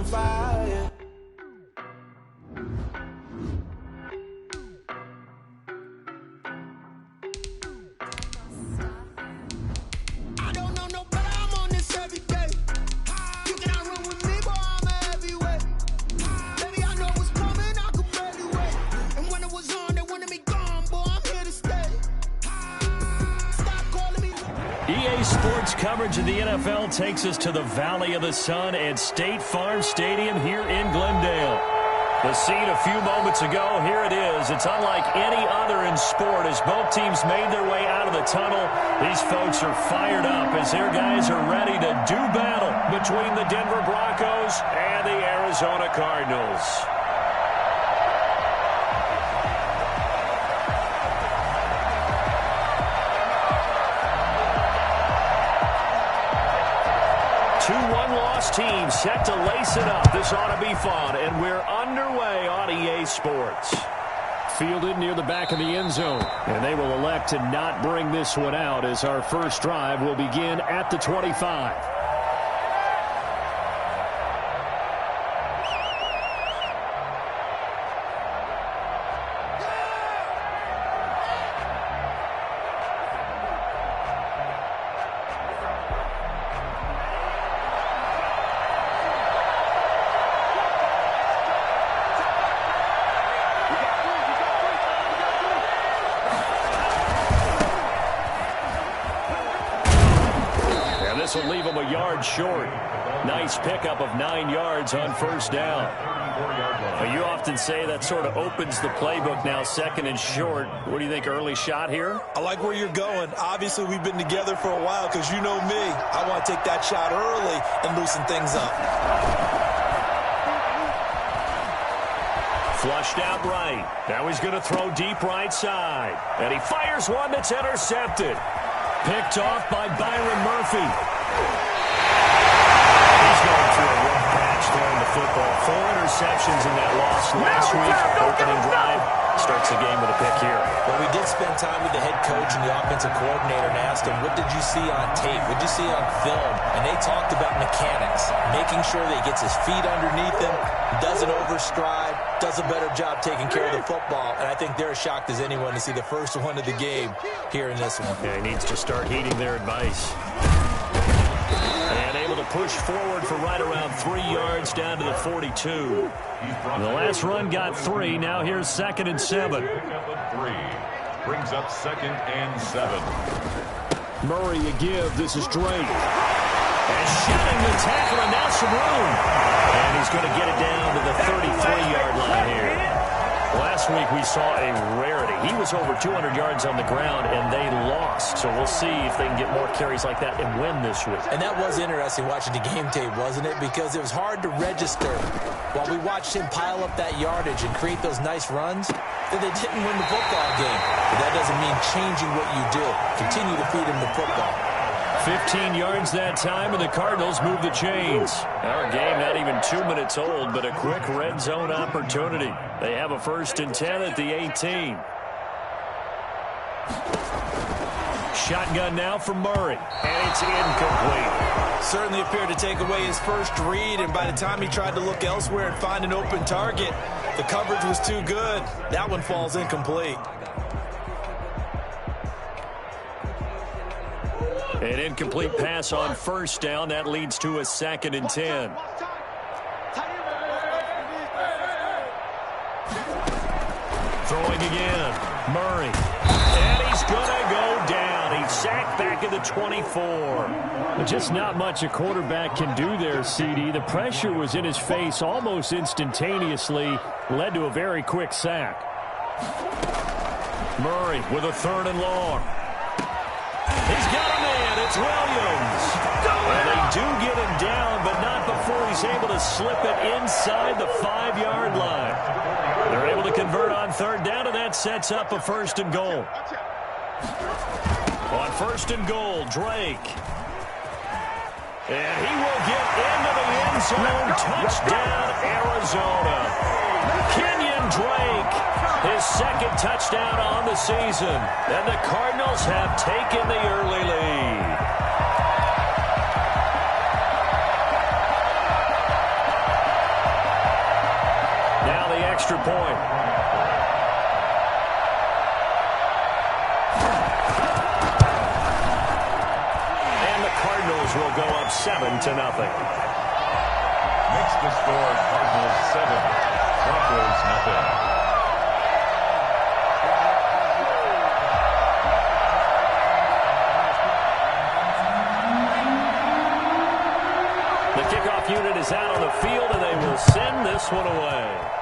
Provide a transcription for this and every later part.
fire. I don't know no better, I'm on this every day. You cannot run with me, boy, I'm a heavyweight. Baby, I know what's coming, I could barely wait. And when it was on, they wanted me gone, boy, I'm here to stay. Stop calling me. EA Sports coverage of the NFL takes us to the Valley of the Sun at State Farm Stadium here in Glendale. The scene a few moments ago, here it is. It's unlike any other in sport as both teams made their way out of the tunnel. These folks are fired up as their guys are ready to do battle between the Denver Broncos and the Arizona Cardinals. Two one-loss teams set to lace it up. This ought to be fun, and we're underway on EA Sports. Fielded near the back of the end zone, and they will elect to not bring this one out as our first drive will begin at the 25. This will leave him a yard short. Nice pickup of 9 yards on first down. You often say that sort of opens the playbook now, second and short. What do you think, early shot here? I like where you're going. Obviously, we've been together for a while because you know me. I want to take that shot early and loosen things up. Flushed out right. Now he's going to throw deep right side. And he fires one that's intercepted. Picked off by Byron Murphy. He's going through a rough patch throwing the football. 4 interceptions in that loss last week. Opening drive. Starts the game with a pick here. Well, we did spend time with the head coach and the offensive coordinator and asked him, what did you see on tape? What did you see on film? And they talked about mechanics, making sure that he gets his feet underneath him, doesn't overstride, does a better job taking care of the football. And I think they're as shocked as anyone to see the first one of the game here in this one. Yeah, he needs to start heeding their advice. And able to push forward for right around 3 yards down to the 42. The last run got 3. Now here's 2nd and 7. Brings up 2nd and 7. Murray a give. This is Drake. And shooting the tackle, and now some room. And he's going to get it down to the 33-yard line here. Last week we saw a rarity. He was over 200 yards on the ground, and they lost. So we'll see if they can get more carries like that and win this week. And that was interesting watching the game tape, wasn't it? Because it was hard to register while we watched him pile up that yardage and create those nice runs that they didn't win the football game. But that doesn't mean changing what you do. Continue to feed him the football. 15 yards that time, and the Cardinals move the chains. Our game not even 2 minutes old, but a quick red zone opportunity. They have a 1st and 10 at the 18. Shotgun now from Murray, and it's incomplete. Certainly appeared to take away his first read, and by the time he tried to look elsewhere and find an open target, the coverage was too good. That one falls incomplete. An incomplete pass on first down. That leads to a 2nd and 10. Throwing again. Murray. And he's going to go down. He's sacked back at the 24. Just not much a quarterback can do there, CD. The pressure was in his face almost instantaneously. Led to a very quick sack. Murray with a 3rd and long. He's got a man. It's Williams. And they do get him down, but not before he's able to slip it inside the 5-yard line. They're able to convert on 3rd down, and that sets up a 1st and goal. On 1st and goal, Drake. And he will get into the end zone. Touchdown, Arizona. Kenyon Drake, his 2nd touchdown on the season. And the Cardinals have taken the early lead. extra point. And the Cardinals will go up 7-0. Makes the score Cardinals 7, Broncos nothing. The kickoff unit is out on the field, and they will send this one away.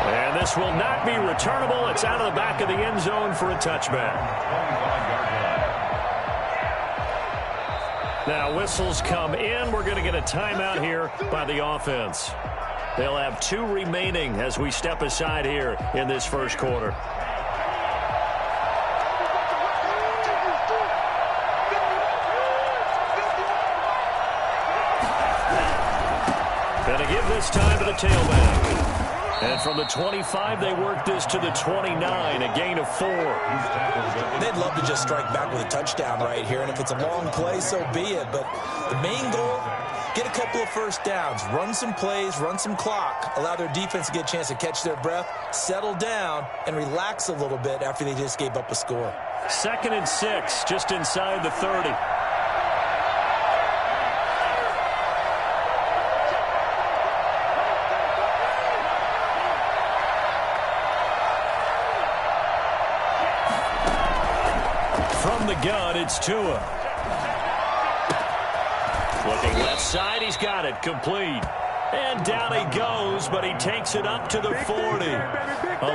And this will not be returnable. It's out of the back of the end zone for a touchback. Now whistles come in. We're going to get a timeout here by the offense. They'll have 2 remaining as we step aside here in this first quarter. Going to give this time to the tailback. And from the 25, they work this to the 29, a gain of 4. They'd love to just strike back with a touchdown right here, and if it's a long play, so be it. But the main goal, get a couple of first downs, run some plays, run some clock, allow their defense to get a chance to catch their breath, settle down, and relax a little bit after they just gave up a score. 2nd and 6, just inside the 30. From the gun, it's Tua. Looking left side, he's got it, complete. And down he goes, but he takes it up to the 40.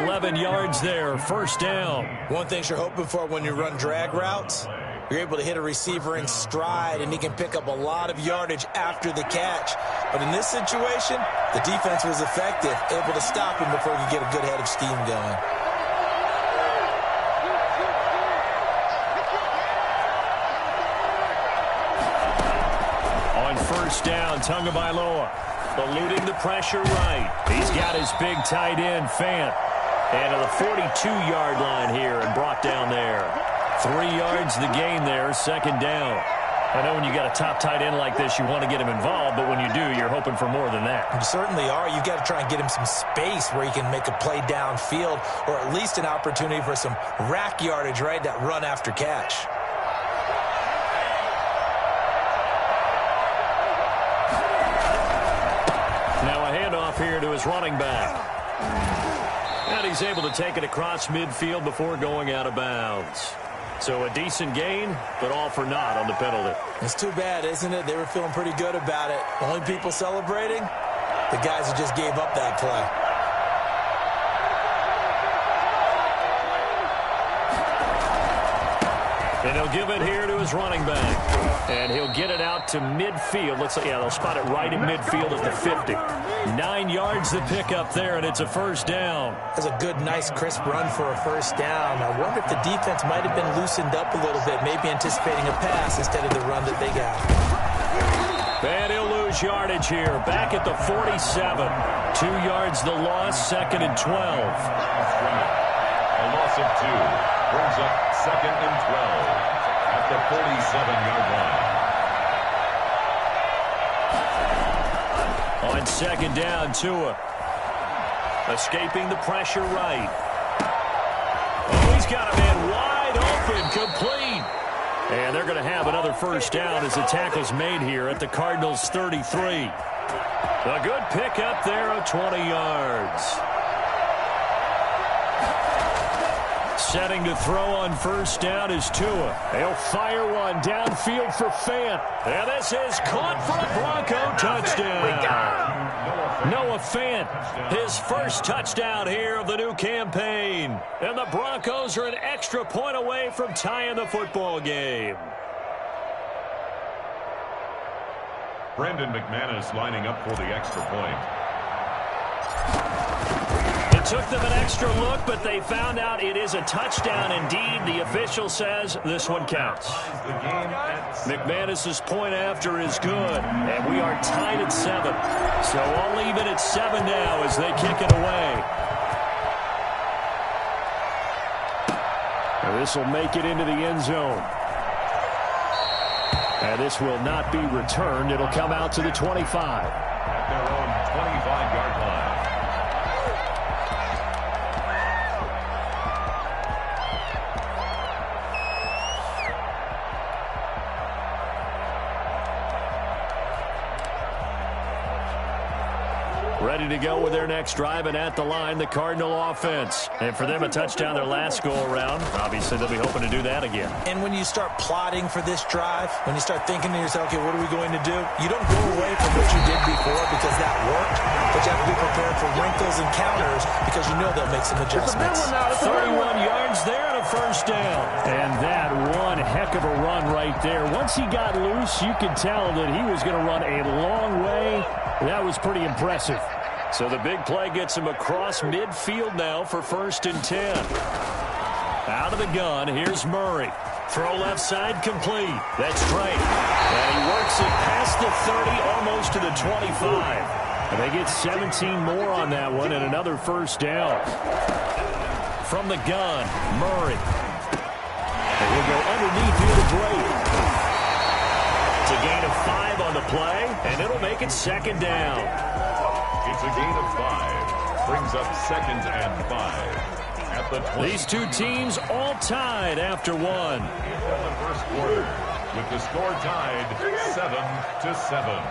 11 yards there, first down. One thing you're hoping for when you run drag routes, you're able to hit a receiver in stride, and he can pick up a lot of yardage after the catch. But in this situation, the defense was effective, able to stop him before he could get a good head of steam going. First down, Tagovailoa eluding the pressure right. He's got his big tight end, Fant. And to the 42-yard line here and brought down there. 3 yards the gain there, second down. I know when you got a top tight end like this, you want to get him involved, but when you do, you're hoping for more than that. You certainly are. You've got to try and get him some space where he can make a play downfield, or at least an opportunity for some rack yardage, right? That run after catch. Here to his running back. And he's able to take it across midfield before going out of bounds. So a decent gain, but all for naught on the penalty. It's too bad, isn't it? They were feeling pretty good about it. Only people celebrating, the guys who just gave up that play. And he'll give it here to his running back. And he'll get it out to midfield. They'll spot it right in midfield at the 50. 9 yards to pick up there, and it's a first down. That's a good, nice, crisp run for a first down. I wonder if the defense might have been loosened up a little bit, maybe anticipating a pass instead of the run that they got. And he'll lose yardage here. Back at the 47. 2 yards the loss, 2nd and 12. A loss of 2 brings up 2nd and 12 at the 47-yard line. On second down, Tua. Escaping the pressure right. Oh, he's got a man wide open, complete. And they're going to have another first down as the tackle's made here at the Cardinals' 33. A good pickup there of 20 yards. Setting to throw on first down is Tua. They'll fire one downfield for Fant. And this is caught for a Bronco touchdown. Noah Fant, his first touchdown here of the new campaign. And the Broncos are an extra point away from tying the football game. Brandon McManus lining up for the extra point. Took them an extra look, but they found out it is a touchdown indeed. The official says this one counts. McManus's point after is good, and we are tied at 7. So all even at 7 now as they kick it away. And this will make it into the end zone. And this will not be returned. It'll come out to the 25. At their own 25-yard line. Ready to go with their next drive, and at the line, the Cardinal offense. And for them, a touchdown their last go-around. Obviously, they'll be hoping to do that again. And when you start plotting for this drive, when you start thinking to yourself, okay, what are we going to do? You don't go away from what you did before because that worked, but you have to be prepared for wrinkles and counters because you know they'll make some adjustments. 31 yards there and a first down. And that one heck of a run right there. Once he got loose, you could tell that he was going to run a long way. That was pretty impressive. So the big play gets him across midfield now for 1st and 10. Out of the gun, here's Murray. Throw left side complete. That's Drake. And he works it past the 30, almost to the 25. And they get 17 more on that one and another first down. From the gun, Murray. And he'll go underneath here to Drake. It's a gain of 5 on the play, and it'll make it 2nd down. It's a gain of 5. Brings up 2nd and 5. At the 20. These two teams all tied after one. In the first quarter, with the score tied 7-7.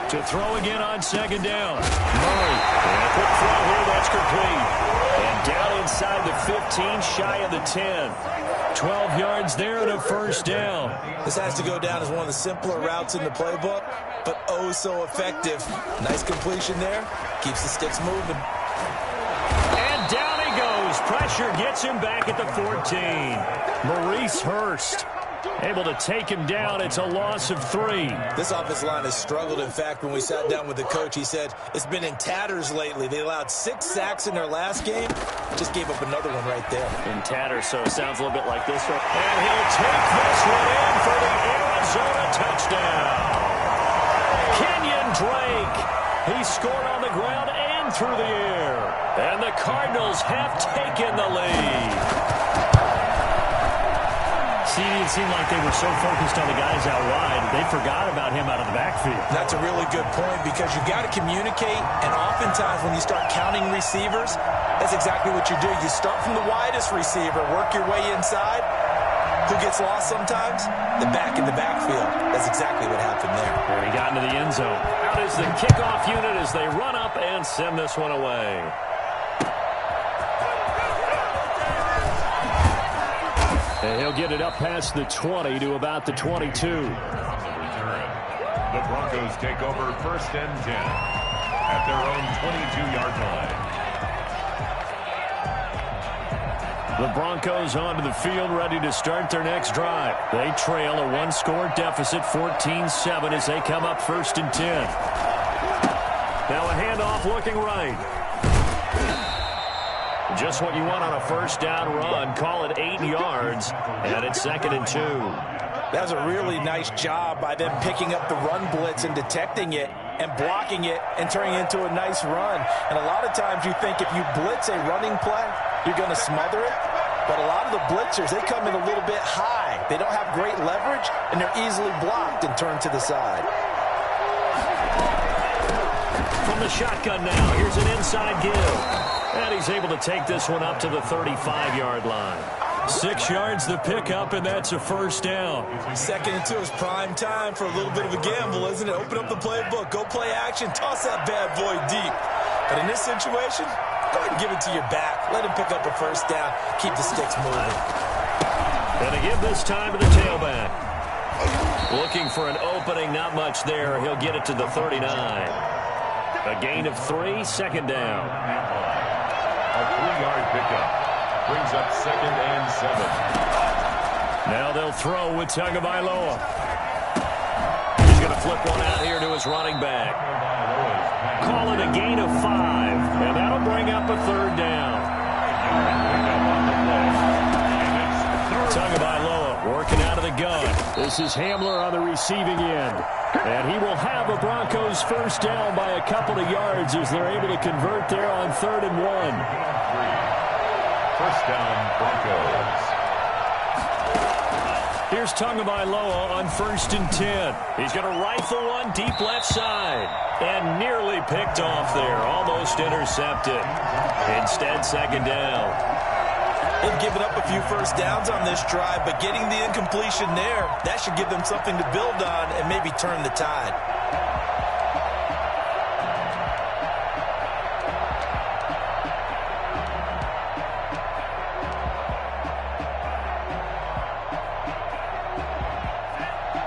To throw again on 2nd down. Murray. And a quick throw here, that's complete. And down inside the 15, shy of the 10. 12 yards there and a first down. This has to go down as one of the simpler routes in the playbook, but oh so effective. Nice completion there. Keeps the sticks moving. And down he goes. Pressure gets him back at the 14. Maurice Hurst able to take him down. It's a loss of 3. This offensive line has struggled. In fact, when we sat down with the coach, he said it's been in tatters lately. They allowed 6 sacks in their last game. Just gave up another one right there. In tatters, so it sounds a little bit like this one. And he'll take this one in for the Arizona touchdown. Kenyon Drake. He scored on the ground and through the air. And the Cardinals have taken the lead. See, it seemed like they were so focused on the guys out wide, they forgot about him out of the backfield. That's a really good point because you got to communicate, and oftentimes when you start counting receivers, that's exactly what you do. You start from the widest receiver, work your way inside. Who gets lost sometimes? The back in the backfield. That's exactly what happened there. And he got into the end zone. Out is the kickoff unit as they run up and send this one away. And he'll get it up past the 20 to about the 22. On the return, the Broncos take over 1st and 10 at their own 22-yard line. The Broncos onto the field, ready to start their next drive. They trail a 1-score deficit, 14-7, as they come up 1st and 10. Now a handoff looking right. Just what you want on a first down run. Call it 8 yards, and it's 2nd and 2. That was a really nice job by them picking up the run blitz and detecting it and blocking it and turning it into a nice run. And a lot of times you think if you blitz a running play, you're going to smother it. But a lot of the blitzers, they come in a little bit high. They don't have great leverage, and they're easily blocked and turned to the side. From the shotgun now, here's an inside give. And he's able to take this one up to the 35-yard line. 6 yards the pickup, and that's a first down. 2nd and 2 is prime time for a little bit of a gamble, isn't it? Open up the playbook, go play action, toss that bad boy deep. But in this situation, go ahead and give it to your back. Let him pick up a first down. Keep the sticks moving. And to give this time to the tailback. Looking for an opening, not much there. He'll get it to the 39. A gain of 3, 2nd down. A 3-yard pickup brings up 2nd and 7. Now they'll throw with Tagovailoa. He's going to flip one out here to his running back. Call it a gain of 5, and that'll bring up a 3rd down. Tagovailoa working out of the gun. This is Hamler on the receiving end. And he will have a Broncos first down by a couple of yards as they're able to convert there on 3rd and 1. First down, Broncos. Here's Tagovailoa on 1st and 10. He's going to rifle one deep left side. And nearly picked off there. Almost intercepted. Instead, 2nd down. They've given up a few first downs on this drive, but getting the incompletion there, that should give them something to build on and maybe turn the tide.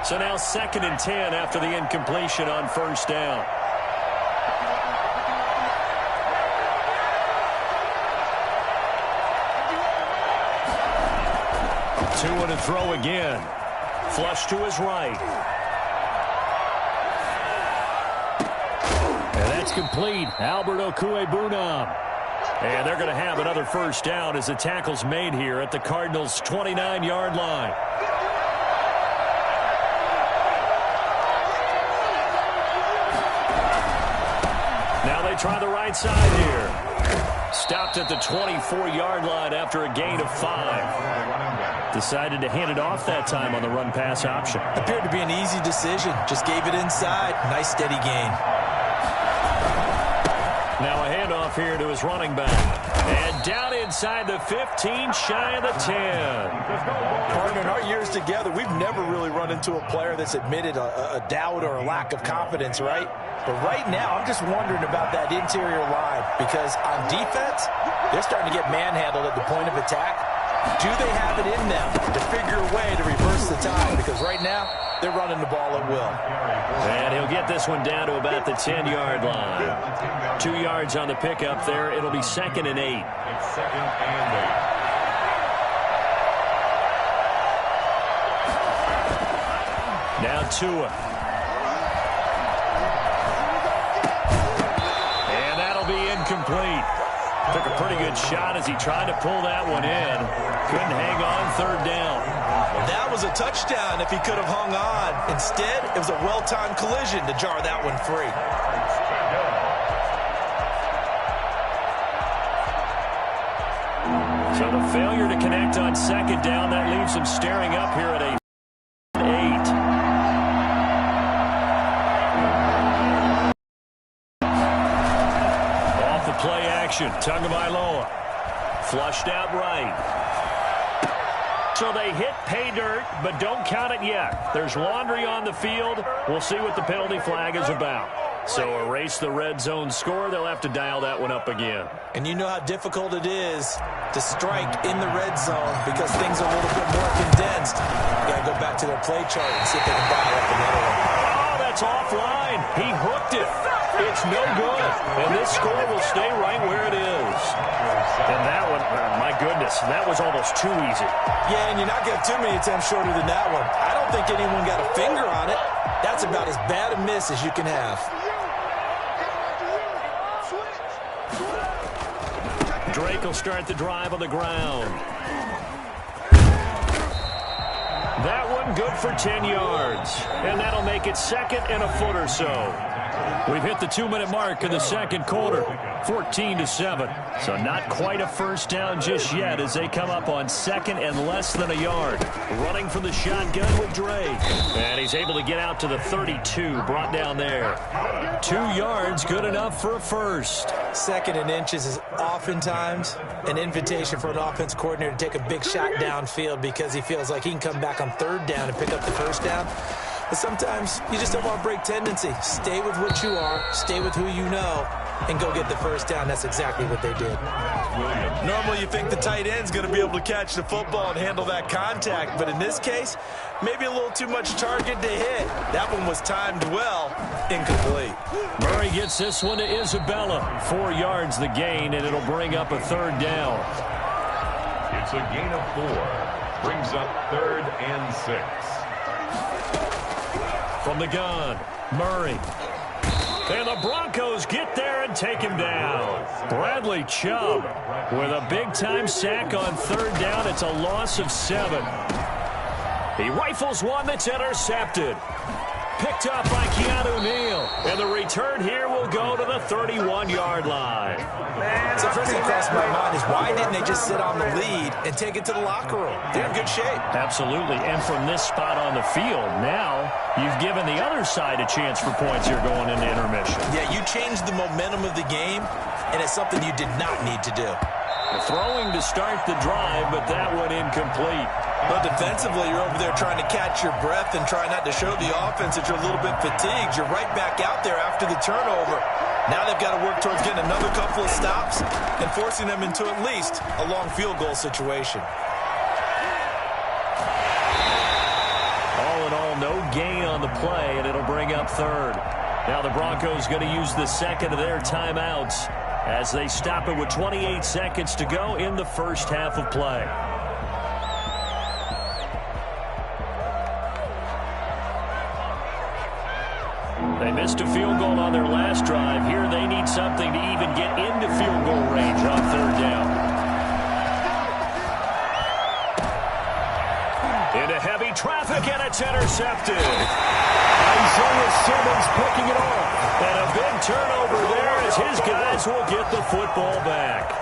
So now 2nd and 10 after the incompletion on 1st down. Tua to throw again. Flush to his right. And that's complete. Albert Okwuegbunam. And they're going to have another 1st down as the tackle's made here at the Cardinals' 29-yard line. Now they try the right side here. Stopped at the 24-yard line after a gain of 5. Decided to hand it off that time on the run-pass option. Appeared to be an easy decision. Just gave it inside. Nice steady gain. Now a handoff here to his running back. And down inside the 15, shy of the 10. Partner, in our years together, we've never really run into a player that's admitted a doubt or a lack of confidence, right? But right now, I'm just wondering about that interior line because on defense, they're starting to get manhandled at the point of attack. Do they have it in them to figure a way to reverse the tide? Because right now, they're running the ball at will. And he'll get this one down to about the 10-yard line. 2 yards on the pickup there. It'll be 2nd and 8. It's 2nd and 8. Now Tua. And that'll be incomplete. Took a pretty good shot as he tried to pull that one in. Couldn't hang on 3rd down. That was a touchdown if he could have hung on. Instead, it was a well-timed collision to jar that one free. So the failure to connect on 2nd down, that leaves him staring up here at a 8. Off the play action, Tagovailoa. Flushed out right. So they hit pay dirt, but don't count it yet. There's laundry on the field. We'll see what the penalty flag is about. So erase the red zone score. They'll have to dial that one up again. And you know how difficult it is to strike in the red zone because things are a little bit more condensed. You got to go back to their play chart and see if they can dial up another one. Oh, that's offline. He hooked it. It's no good. And this score will stay right where it is. And that one, my goodness, that was almost too easy. Yeah, and you're not getting too many attempts shorter than that one. I don't think anyone got a finger on it. That's about as bad a miss as you can have. Drake will start the drive on the ground. That one good for 10 yards. And that'll make it 2nd and a foot or so. We've hit the 2-minute mark in the 2nd quarter. 14-7. So not quite a 1st down just yet as they come up on 2nd and less than a yard. Running from the shotgun with Drake. And he's able to get out to the 32. Brought down there. 2 yards, good enough for a first. 2nd and inches is oftentimes an invitation for an offense coordinator to take a big shot downfield because he feels like he can come back on 3rd down and pick up the 1st down. But sometimes you just don't want to break tendency. Stay with what you are, stay with who you know, and go get the 1st down. That's exactly what they did. Normally you think the tight end's going to be able to catch the football and handle that contact, but in this case, maybe a little too much target to hit. That one was timed well, incomplete. Murray gets this one to Isabella. 4 yards the gain, and it'll bring up a 3rd down. It's a gain of 4. Brings up 3rd and 6. From the gun, Murray. And the Broncos get there and take him down. Bradley Chubb with a big-time sack on 3rd down. It's a loss of 7. He rifles one that's intercepted. picked up by Keanu Neal. And the return here will go to the 31-yard line. So the first thing that crossed my mind is why didn't they just sit on the lead and take it to the locker room? They're in good shape. Absolutely. And from this spot on the field, now you've given the other side a chance for points here going into intermission. Yeah, you changed the momentum of the game, and it's something you did not need to do. Throwing to start the drive, but that one incomplete. But defensively, you're over there trying to catch your breath and try not to show the offense that you're a little bit fatigued. You're right back out there after the turnover. Now they've got to work towards getting another couple of stops and forcing them into at least a long field goal situation. All in all, no gain on the play, and it'll bring up third. Now the Broncos going to use the second of their timeouts as they stop it with 28 seconds to go in the first half of play. They missed a field goal on their last drive. Here they need something to even get into field goal range on third down. Into heavy traffic, and it's intercepted. Isaiah Simmons picking it off. And a big turnover there as his guys will get the football back.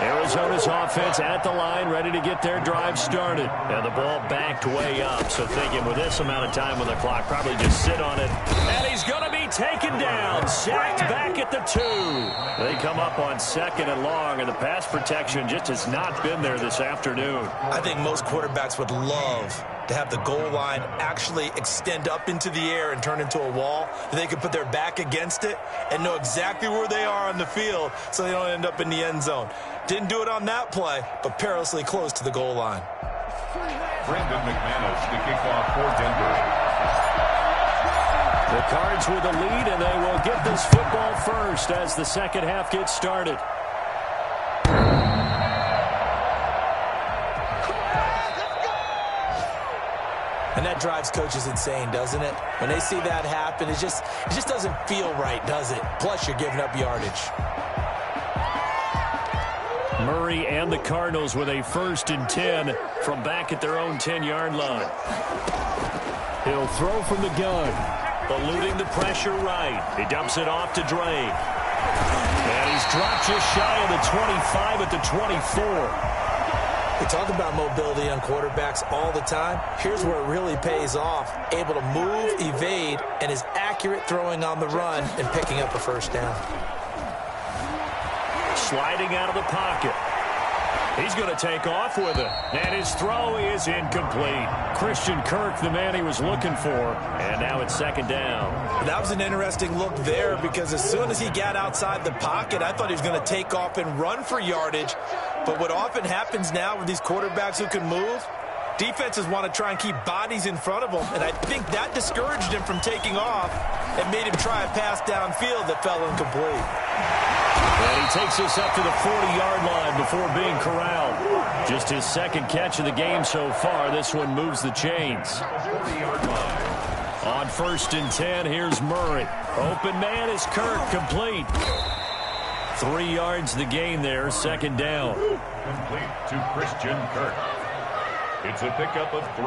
Arizona's offense at the line, ready to get their drive started. And the ball backed way up. So thinking with this amount of time on the clock, probably just sit on it. And he's going to be taken down. Sacked back at the 2. They come up on second and long, and the pass protection just has not been there this afternoon. I think most quarterbacks would love to have the goal line actually extend up into the air and turn into a wall. They can put their back against it and know exactly where they are on the field so they don't end up in the end zone. Didn't do it on that play, but perilously close to the goal line. Brandon McManus to kick off for Denver. The Cards with the lead, and they will get this football first as the second half gets started. And that drives coaches insane, doesn't it? When they see that happen, it just doesn't feel right, does it? Plus, you're giving up yardage. Murray and the Cardinals with a 1st and 10 from back at their own 10-yard line. He'll throw from the gun. Eluding the pressure right. He dumps it off to Drake. And he's dropped just shy of the 25 at the 24. We talk about mobility on quarterbacks all the time. Here's where it really pays off. Able to move, evade, and is accurate throwing on the run and picking up a first down. Sliding out of the pocket. He's going to take off with it. And his throw is incomplete. Christian Kirk, the man he was looking for. And now it's second down. That was an interesting look there because as soon as he got outside the pocket, I thought he was going to take off and run for yardage. But what often happens now with these quarterbacks who can move, defenses want to try and keep bodies in front of them. And I think that discouraged him from taking off and made him try a pass downfield that fell incomplete. And he takes us up to the 40-yard line before being corralled. Just his second catch of the game so far. This one moves the chains. On 1st and 10, here's Murray. Open man is Kirk, complete. 3 yards the gain there, second down. Complete to Christian Kirk. It's a pickup of 3.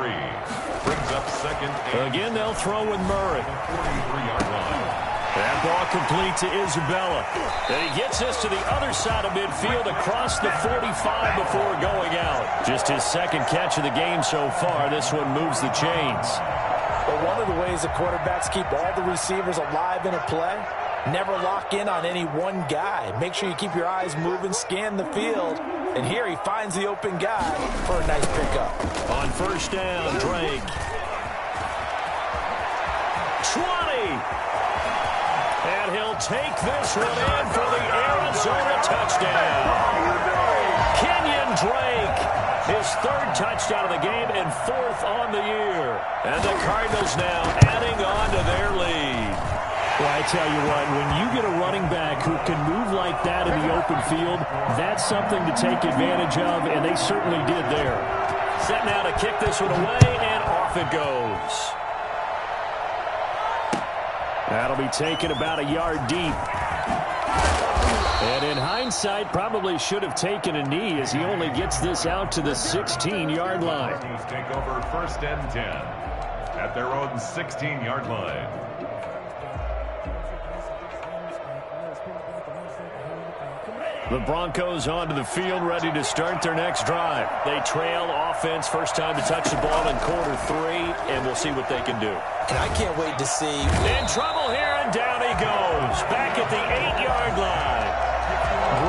Brings up second and Again, they'll throw with Murray. 43-yard line. That ball complete to Isabella. And he gets us to the other side of midfield across the 45 before going out. Just his second catch of the game so far. This one moves the chains. But one of the ways the quarterbacks keep all the receivers alive in a play, never lock in on any one guy. Make sure you keep your eyes moving, scan the field. And here he finds the open guy for a nice pickup. On 1st down, Drake. 20. And he'll take this one in for the Arizona touchdown. Kenyon Drake, his 3rd touchdown of the game and 4th on the year. And the Cardinals now adding on to their lead. Well, I tell you what, when you get a running back who can move like that in the open field, that's something to take advantage of, and they certainly did there. Set now to kick this one away, and off it goes. That'll be taken about a yard deep. And in hindsight, probably should have taken a knee as he only gets this out to the 16-yard line. Take over 1st and 10. at their own 16-yard line. The Broncos onto the field, ready to start their next drive. They trail offense, first time to touch the ball in quarter 3, and we'll see what they can do. And I can't wait to see. In trouble here, and down he goes. Back at the 8-yard line.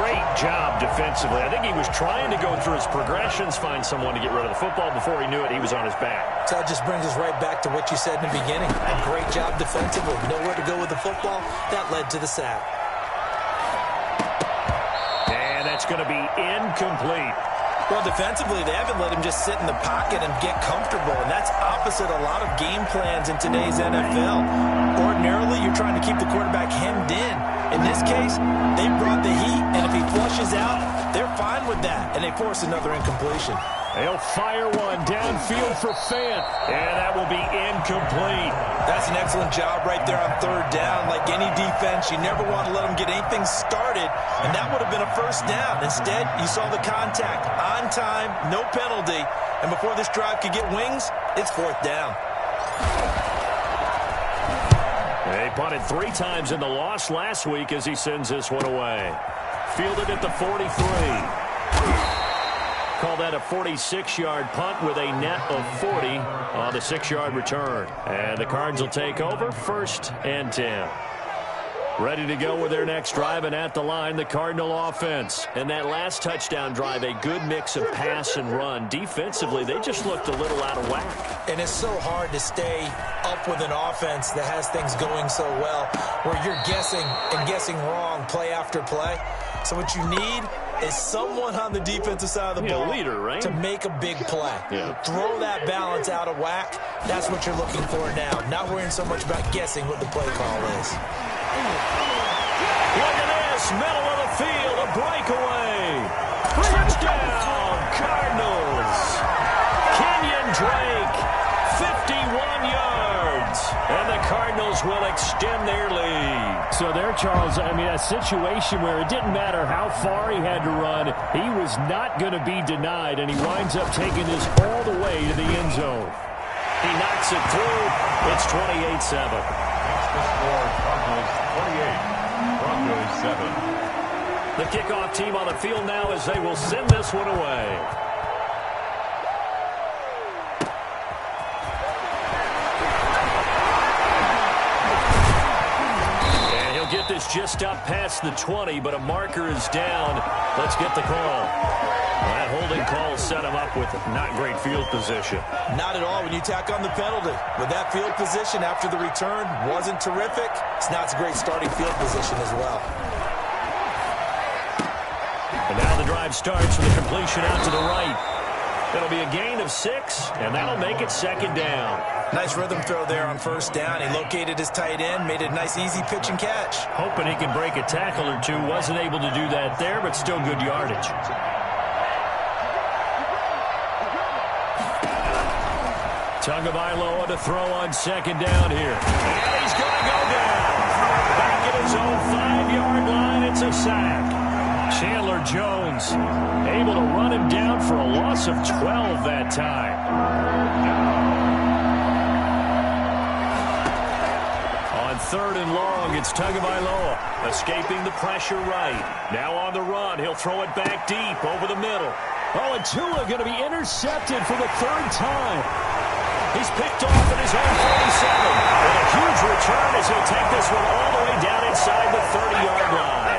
Great job defensively. I think he was trying to go through his progressions, find someone to get rid of the football. Before he knew it, he was on his back. So that just brings us right back to what you said in the beginning. A great job defensively. Nowhere to go with the football. That led to the sack. And that's going to be incomplete. Well, defensively, they haven't let him just sit in the pocket and get comfortable, and that's opposite a lot of game plans in today's NFL. Ordinarily, you're trying to keep the quarterback hemmed in. In this case, they brought the heat, and if he flushes out, they're fine with that, and they force another incompletion. They'll fire one downfield for Fant, and that will be incomplete. That's an excellent job right there on third down. Like any defense, you never want to let them get anything started, and that would have been a first down. Instead, you saw the contact on time, no penalty, and before this drive could get wings, it's fourth down. They punted 3 times in the loss last week as he sends this one away. Fielded at the 43. Call that a 46-yard punt with a net of 40 on the 6-yard return. And the Cards will take over, 1st and 10. Ready to go with their next drive, and at the line, the Cardinal offense. And that last touchdown drive, a good mix of pass and run. Defensively, they just looked a little out of whack. And it's so hard to stay up with an offense that has things going so well, where you're guessing and guessing wrong play after play. So what you need is someone on the defensive side of the ball, leader, right? to make a big play. Yeah. Throw that balance out of whack. That's what you're looking for now. Not worrying so much about guessing what the play call is. Look at this, middle of the field, a breakaway. Touchdown, Cardinals. Kenyon Drake, 51 yards. And the Cardinals will extend their lead. So there, Charles, I mean, a situation where it didn't matter how far he had to run, he was not going to be denied, and he winds up taking this all the way to the end zone. He knocks it through. It's 28-7. That's the score. Cardinals 28, Broncos 7. The kickoff team on the field now as they will send this one away. And he'll get this just up past the 20, but a marker is down. Let's get the call. That holding call set him up with not great field position. Not at all when you tack on the penalty. With that field position after the return wasn't terrific, it's not a great starting field position as well. And now the drive starts with a completion out to the right. It'll be a gain of 6, and that'll make it 2nd down. Nice rhythm throw there on first down. He located his tight end, made it a nice easy pitch and catch. Hoping he can break a tackle or two. Wasn't able to do that there, but still good yardage. Tagovailoa to throw on 2nd down here. And he's going to go down. Back at his own 5-yard line, it's a sack. Chandler Jones able to run him down for a loss of 12 that time. On 3rd and long, it's Tagovailoa escaping the pressure right. Now on the run, he'll throw it back deep over the middle. Oh, and Tua going to be intercepted for the 3rd time. He's picked off at his own 47. And a huge return as he'll take this one all the way down inside the 30-yard line.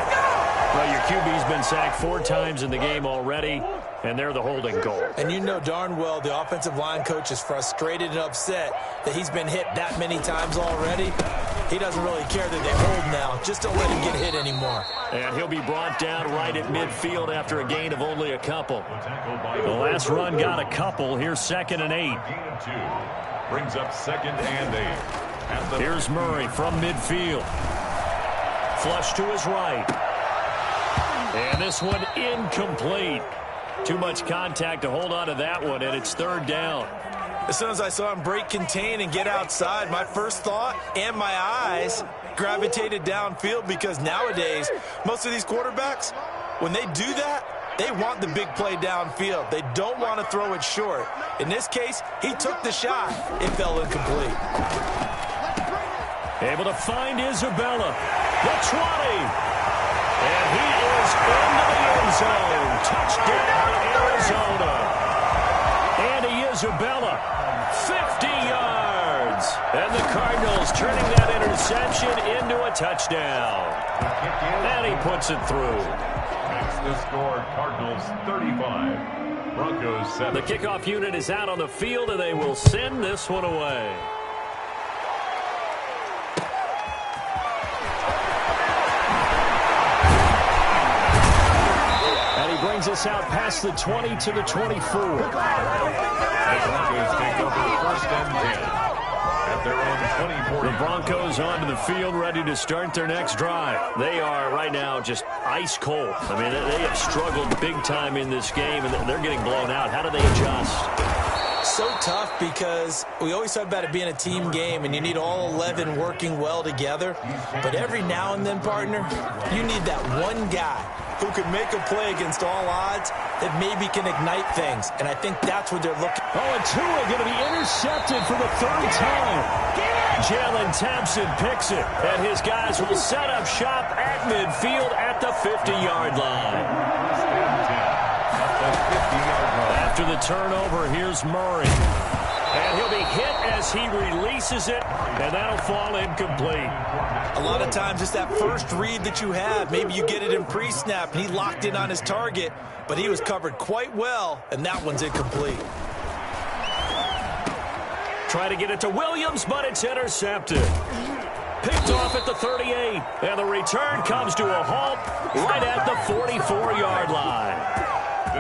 Well, your QB's been sacked 4 times in the game already, and they're the holding goal. And you know darn well the offensive line coach is frustrated and upset that he's been hit that many times already. He doesn't really care that they hold now. Just don't let him get hit anymore. And he'll be brought down right at midfield after a gain of only a couple. The last run got a couple. Here's 2nd and 8. Brings up 2nd and 8. Here's Murray from midfield. Flush to his right. And this one incomplete. Too much contact to hold on to that one, and it's 3rd down. As soon as I saw him break contain and get outside, my first thought and my eyes gravitated downfield, because nowadays, most of these quarterbacks, when they do that, They want the big play downfield. They don't want to throw it short. In this case, he took the shot. It fell incomplete. Able to find Isabella. The 20. And he is into the end zone. Touchdown, Arizona. Andy Isabella, 50 yards. And the Cardinals turning that interception into a touchdown. And he puts it through. Makes the score Cardinals 35, Broncos 7. The kickoff unit is out on the field, and they will send this one away. Brings us out past the 20 to the 24. The Broncos take over first and 10 at their own 24. The Broncos onto the field, ready to start their next drive. They are right now just ice cold. I mean, they have struggled big time in this game, and they're getting blown out. How do they adjust? So tough because we always talk about it being a team game, and you need all 11 working well together. But every now and then, partner, you need that one guy who can make a play against all odds that maybe can ignite things. And I think that's what they're looking. Oh, and Tua going to be intercepted for the third time. Jalen Thompson picks it, and his guys will set up shop at midfield at the 50-yard line. After the turnover, here's Murray. And he'll be hit as he releases it, and that'll fall incomplete. A lot of times it's that first read that you have. Maybe you get it in pre-snap, and he locked in on his target, but he was covered quite well, and that one's incomplete. Try to get it to Williams, but it's intercepted. Picked off at the 38, and the return comes to a halt right at the 44-yard line.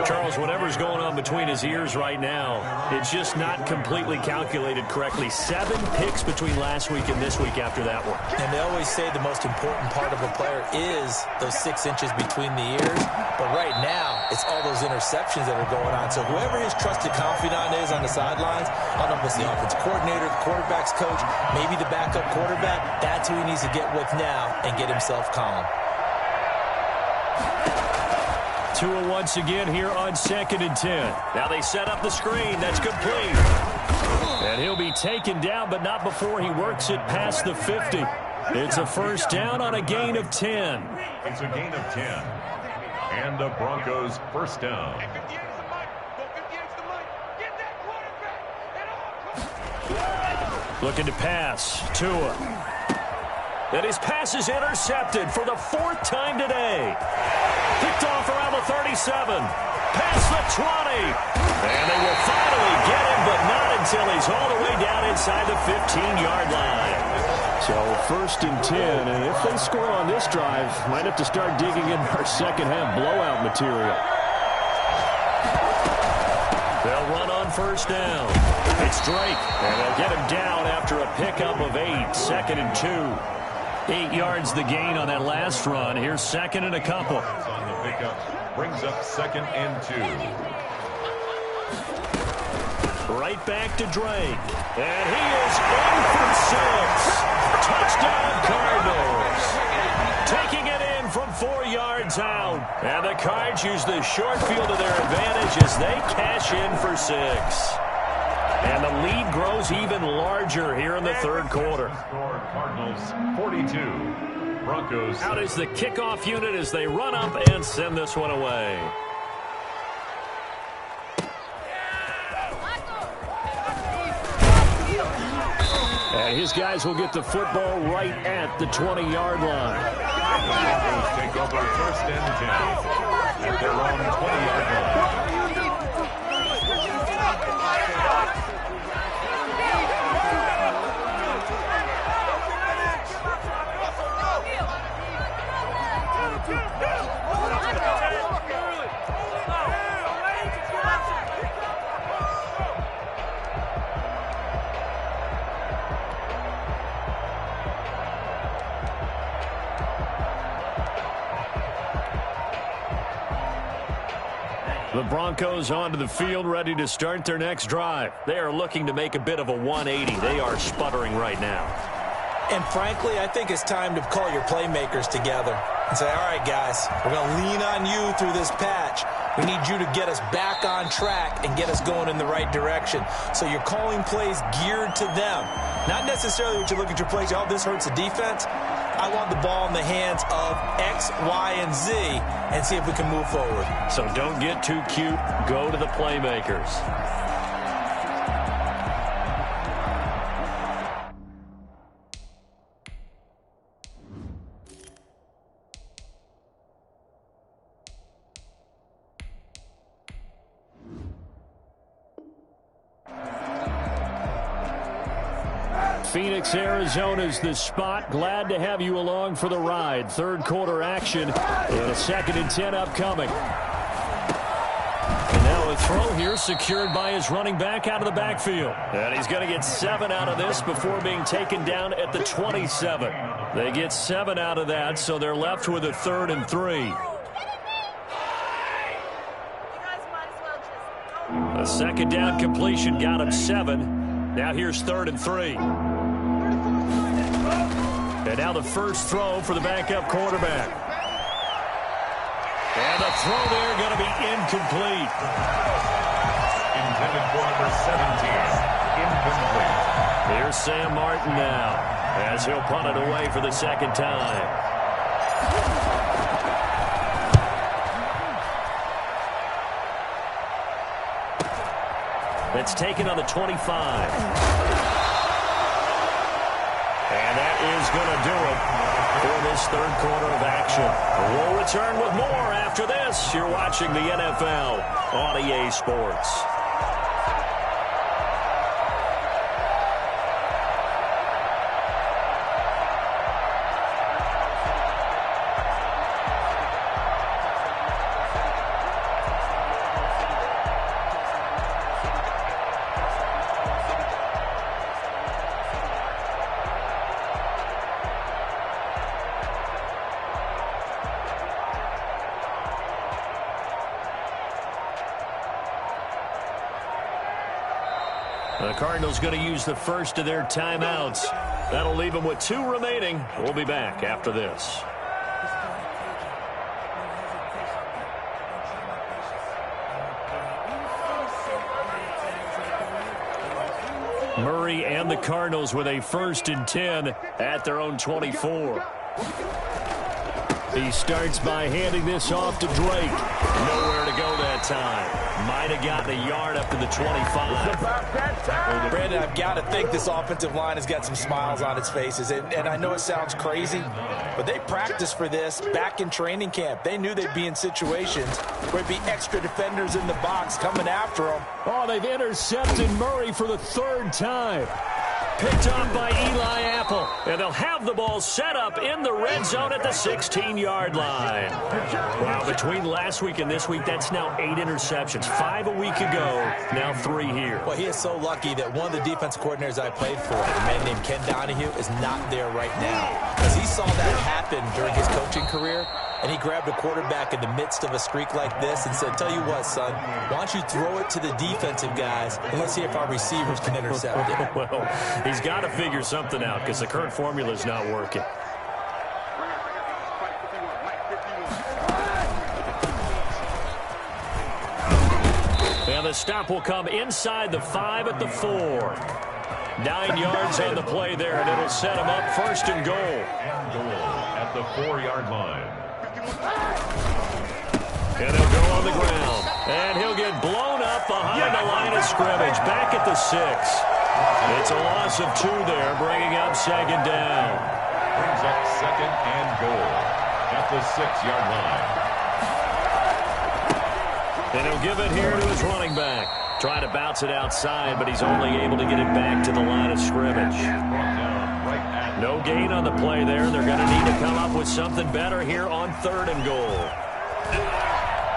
Charles, whatever's going on between his ears right now, it's just not completely calculated correctly. 7 picks between last week and this week after that one. And they always say the most important part of a player is those 6 inches between the ears. But right now, it's all those interceptions that are going on. So whoever his trusted confidant is on the sidelines, I don't know if it's the offense coordinator, the quarterback's coach, maybe the backup quarterback, that's who he needs to get with now and get himself calm. Tua once again here on 2nd and 10. Now they set up the screen. That's complete. And he'll be taken down, but not before he works it past the 50. It's a first down on a gain of 10. It's a gain of 10. And the Broncos first down. Looking to pass. Tua. And his pass is intercepted for the 4th time today. Picked off around the 37. Past the 20. And they will finally get him, but not until he's all the way down inside the 15-yard line. So 1st and 10, and if they score on this drive, might have to start digging in our second-half blowout material. They'll run on first down. It's Drake, and they'll get him down after a pickup of 8, 2nd and 2. 8 yards the gain on that last run. Here's 2nd and a couple. On the pickup, brings up 2nd and 2. Right back to Drake. And he is in for 6. Touchdown Cardinals. Taking it in from 4 yards out. And the Cards use the short field to their advantage as they cash in for 6. And the lead grows even larger here in the 3rd quarter. Cardinals 42, Broncos. Out is the kickoff unit as they run up and send this one away. And his guys will get the football right at the 20-yard line. Broncos take over first and 10 at their own 20-yard line. The Broncos onto the field, ready to start their next drive. They are looking to make a bit of a 180. They are sputtering right now. And frankly, I think it's time to call your playmakers together and say, all right, guys, we're going to lean on you through this patch. We need you to get us back on track and get us going in the right direction. So you're calling plays geared to them. Not necessarily what you look at your plays, oh, this hurts the defense. I want the ball in the hands of X, Y, and Z and see if we can move forward. So don't get too cute. Go to the playmakers. Phoenix, Arizona's the spot. Glad to have you along for the ride. Third quarter action and a 2nd and 10 upcoming. And now a throw here secured by his running back out of the backfield. And he's going to get 7 out of this before being taken down at the 27. They get 7 out of that, so they're left with a 3rd and 3. A 2nd down completion got him 7. Now here's 3rd and 3. And now the first throw for the backup quarterback. And the throw there going to be incomplete. Intended for number 17. Incomplete. Here's Sam Martin now as he'll punt it away for the 2nd time. That's taken on the 25. And that is going to do it for this 3rd quarter of action. We'll return with more after this. You're watching the NFL on EA Sports. The Cardinals going to use the first of their timeouts. That'll leave them with 2 remaining. We'll be back after this. Murray and the Cardinals with a 1st and 10 at their own 24. He starts by handing this off to Drake. Nowhere to go that time. Might have gotten a yard up to the 25. Brandon, I've got to think this offensive line has got some smiles on its faces. And I know it sounds crazy, but they practiced for this back in training camp. They knew they'd be in situations where there'd be extra defenders in the box coming after them. Oh, they've intercepted Murray for the 3rd time. Picked off by Eli Apple. And they'll have the ball set up in the red zone at the 16-yard line. Wow, between last week and this week, that's now 8 interceptions. 5 a week ago, now 3 here. Well, he is so lucky that one of the defense coordinators I played for, a man named Ken Donahue, is not there right now. Because he saw that happen during his coaching career, and he grabbed a quarterback in the midst of a streak like this and said, tell you what, son, why don't you throw it to the defensive guys, and let's see if our receivers can intercept it. Well, he's got to figure something out because the current formula is not working. And the stop will come inside the 5 at the 4. 9 yards on the play there, and it'll set him up 1st and goal. And goal at the 4-yard line. And he'll go on the ground. And he'll get blown up behind the line of scrimmage. Back at the 6. It's a loss of 2 there, bringing up 2nd down. Brings up 2nd and goal at the 6-yard line. And he'll give it here to his running back. Trying to bounce it outside, but he's only able to get it back to the line of scrimmage. No gain on the play there. They're going to need to come up with something better here on 3rd and goal.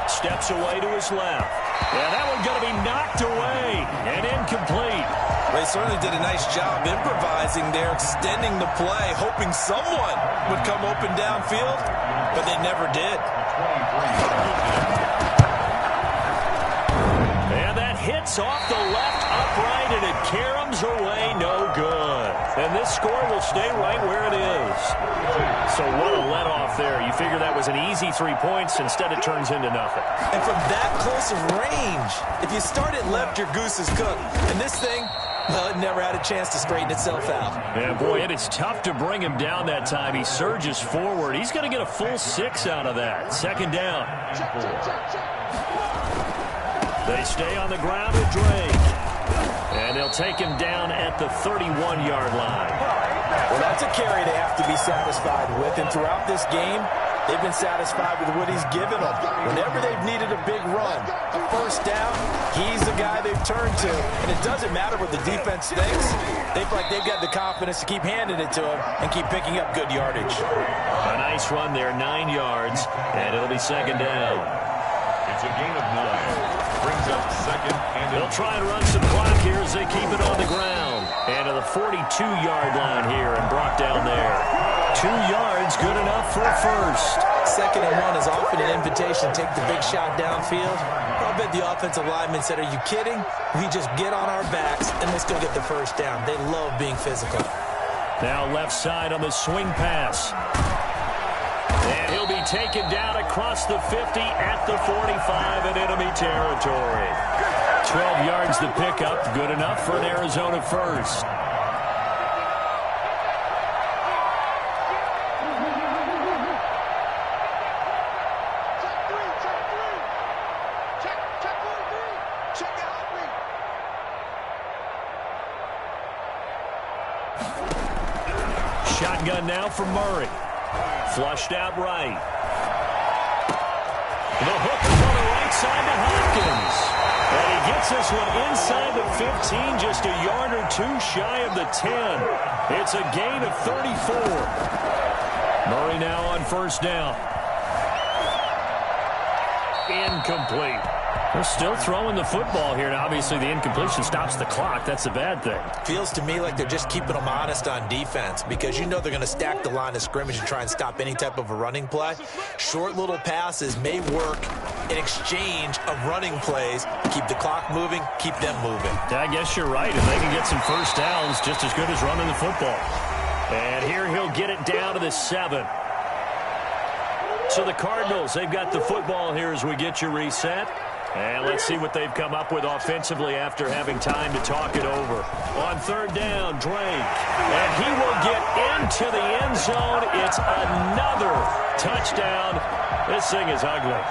Steps away to his left. Yeah, that one's going to be knocked away and incomplete. They certainly did a nice job improvising there, extending the play, hoping someone would come open downfield, but they never did. And that hits off the left upright, and it caroms away no good. And this score will stay right where it is. So what a let-off there. You figure that was an easy 3 points. Instead, it turns into nothing. And from that close of range, if you start it left, your goose is cooked. And this thing, well, it never had a chance to straighten itself out. Yeah, boy, and it's tough to bring him down that time. He surges forward. He's going to get a full 6 out of that. Second down. They stay on the ground with Drake. And they'll take him down at the 31-yard line. Well, that's a carry they have to be satisfied with. And throughout this game, they've been satisfied with what he's given them. Whenever they've needed a big run, a first down, he's the guy they've turned to. And it doesn't matter what the defense thinks. They feel like they've got the confidence to keep handing it to him and keep picking up good yardage. A nice run there, 9 yards, and it'll be second down. It's a gain of 9. Brings up second and They'll try and run some clock here as they keep it on the ground. And to the 42-yard line here and brought down there. 2 yards, good enough for a first. Second and 1 is often an invitation to take the big shot downfield. I'll bet the offensive lineman said, are you kidding? We just get on our backs and let's go get the first down. They love being physical. Now left side on the swing pass. And he'll be taken down across the 50 at the 45 in enemy territory. 12 yards to pick up, good enough for an Arizona first. Shotgun now for Murray. Flushed out right. The hook is on the right side to Hopkins. And he gets this one inside the 15, just a yard or 2 shy of the 10. It's a gain of 34. Murray now on first down. Incomplete. They're still throwing the football here, and obviously the incompletion stops the clock. That's a bad thing. Feels to me like they're just keeping them honest on defense because you know they're going to stack the line of scrimmage and try and stop any type of a running play. Short little passes may work in exchange of running plays. Keep the clock moving, keep them moving. I guess you're right, and they can get some first downs just as good as running the football. And here he'll get it down to the 7. So the Cardinals, they've got the football here as we get you reset. And let's see what they've come up with offensively after having time to talk it over. On third down, Drake. And he will get into the end zone. It's another touchdown. This thing is ugly.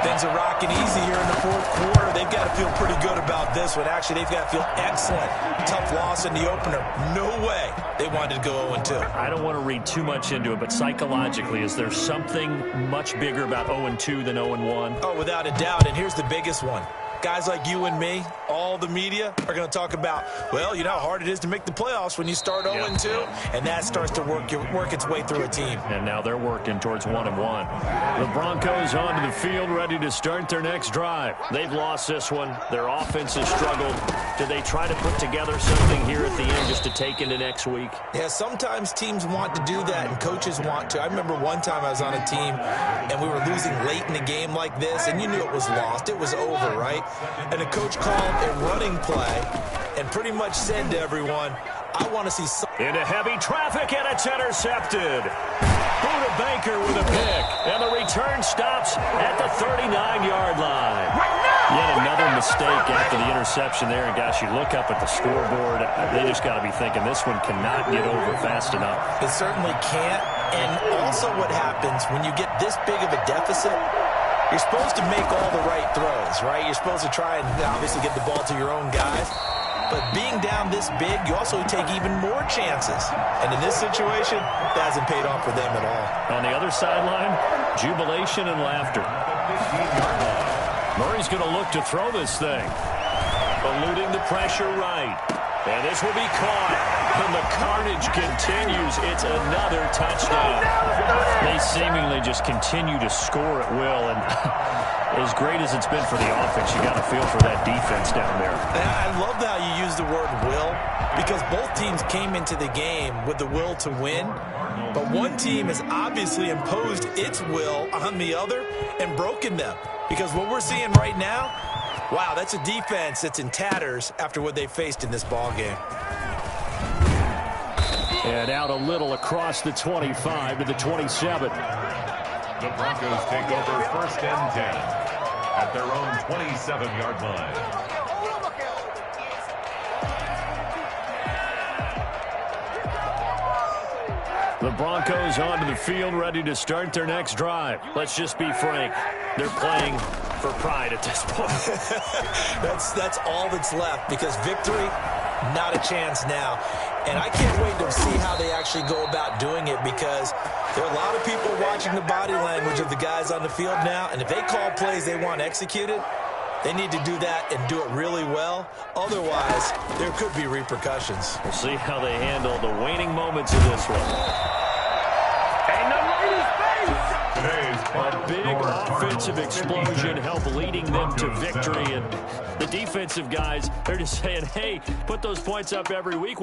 Things are rocking easy here in the fourth quarter. They've got to feel pretty good about this one. Actually, they've got to feel excellent. Tough loss in the opener. No way they wanted to go 0-2. I don't want to read too much into it, but psychologically, is there something much bigger about 0-2 than 0-1? Oh, without a doubt, and here's the biggest one. Guys like you and me, all the media, are going to talk about, well, you know how hard it is to make the playoffs when you start 0-2, and that starts to work its way through a team. And now they're working towards 1-1. The Broncos onto the field, ready to start their next drive. They've lost this one. Their offense has struggled. Do they try to put together something here at the end just to take into next week? Yeah, sometimes teams want to do that, and coaches want to. I remember one time I was on a team, and we were losing late in a game like this, and you knew it was lost. It was over, right? And the coach called a running play and pretty much said to everyone, I want to see something. Into heavy traffic, and it's intercepted. Buda Baker with a pick, and the return stops at the 39-yard line. Yet another mistake after the interception there, and gosh, you look up at the scoreboard, they just got to be thinking this one cannot get over fast enough. It certainly can't, and also what happens when you get this big of a deficit, you're supposed to make all the right throws, right? You're supposed to try and obviously get the ball to your own guys. But being down this big, you also take even more chances. And in this situation, that hasn't paid off for them at all. On the other sideline, jubilation and laughter. Murray's going to look to throw this thing. Eluding the pressure right. And this will be caught. And the carnage continues. It's another touchdown. They seemingly just continue to score at will. And as great as it's been for the offense, you got to feel for that defense down there. I love how you use the word will, because both teams came into the game with the will to win. But one team has obviously imposed its will on the other and broken them. Because what we're seeing right now, wow, that's a defense that's in tatters after what they faced in this ball game. And out a little across the 25 to the 27. The Broncos take over 1st and 10 at their own 27-yard line. The Broncos onto the field, ready to start their next drive. Let's just be frank. They're playing for pride at this point. That's all that's left, because victory, not a chance now. And I can't wait to see how they actually go about doing it, because there are a lot of people watching the body language of the guys on the field now, and if they call plays they want executed, they need to do that and do it really well. Otherwise, there could be repercussions. We'll see how they handle the waning moments of this one. A big offensive explosion helped leading them to victory, and the defensive guys, they're just saying, hey, put those points up every week.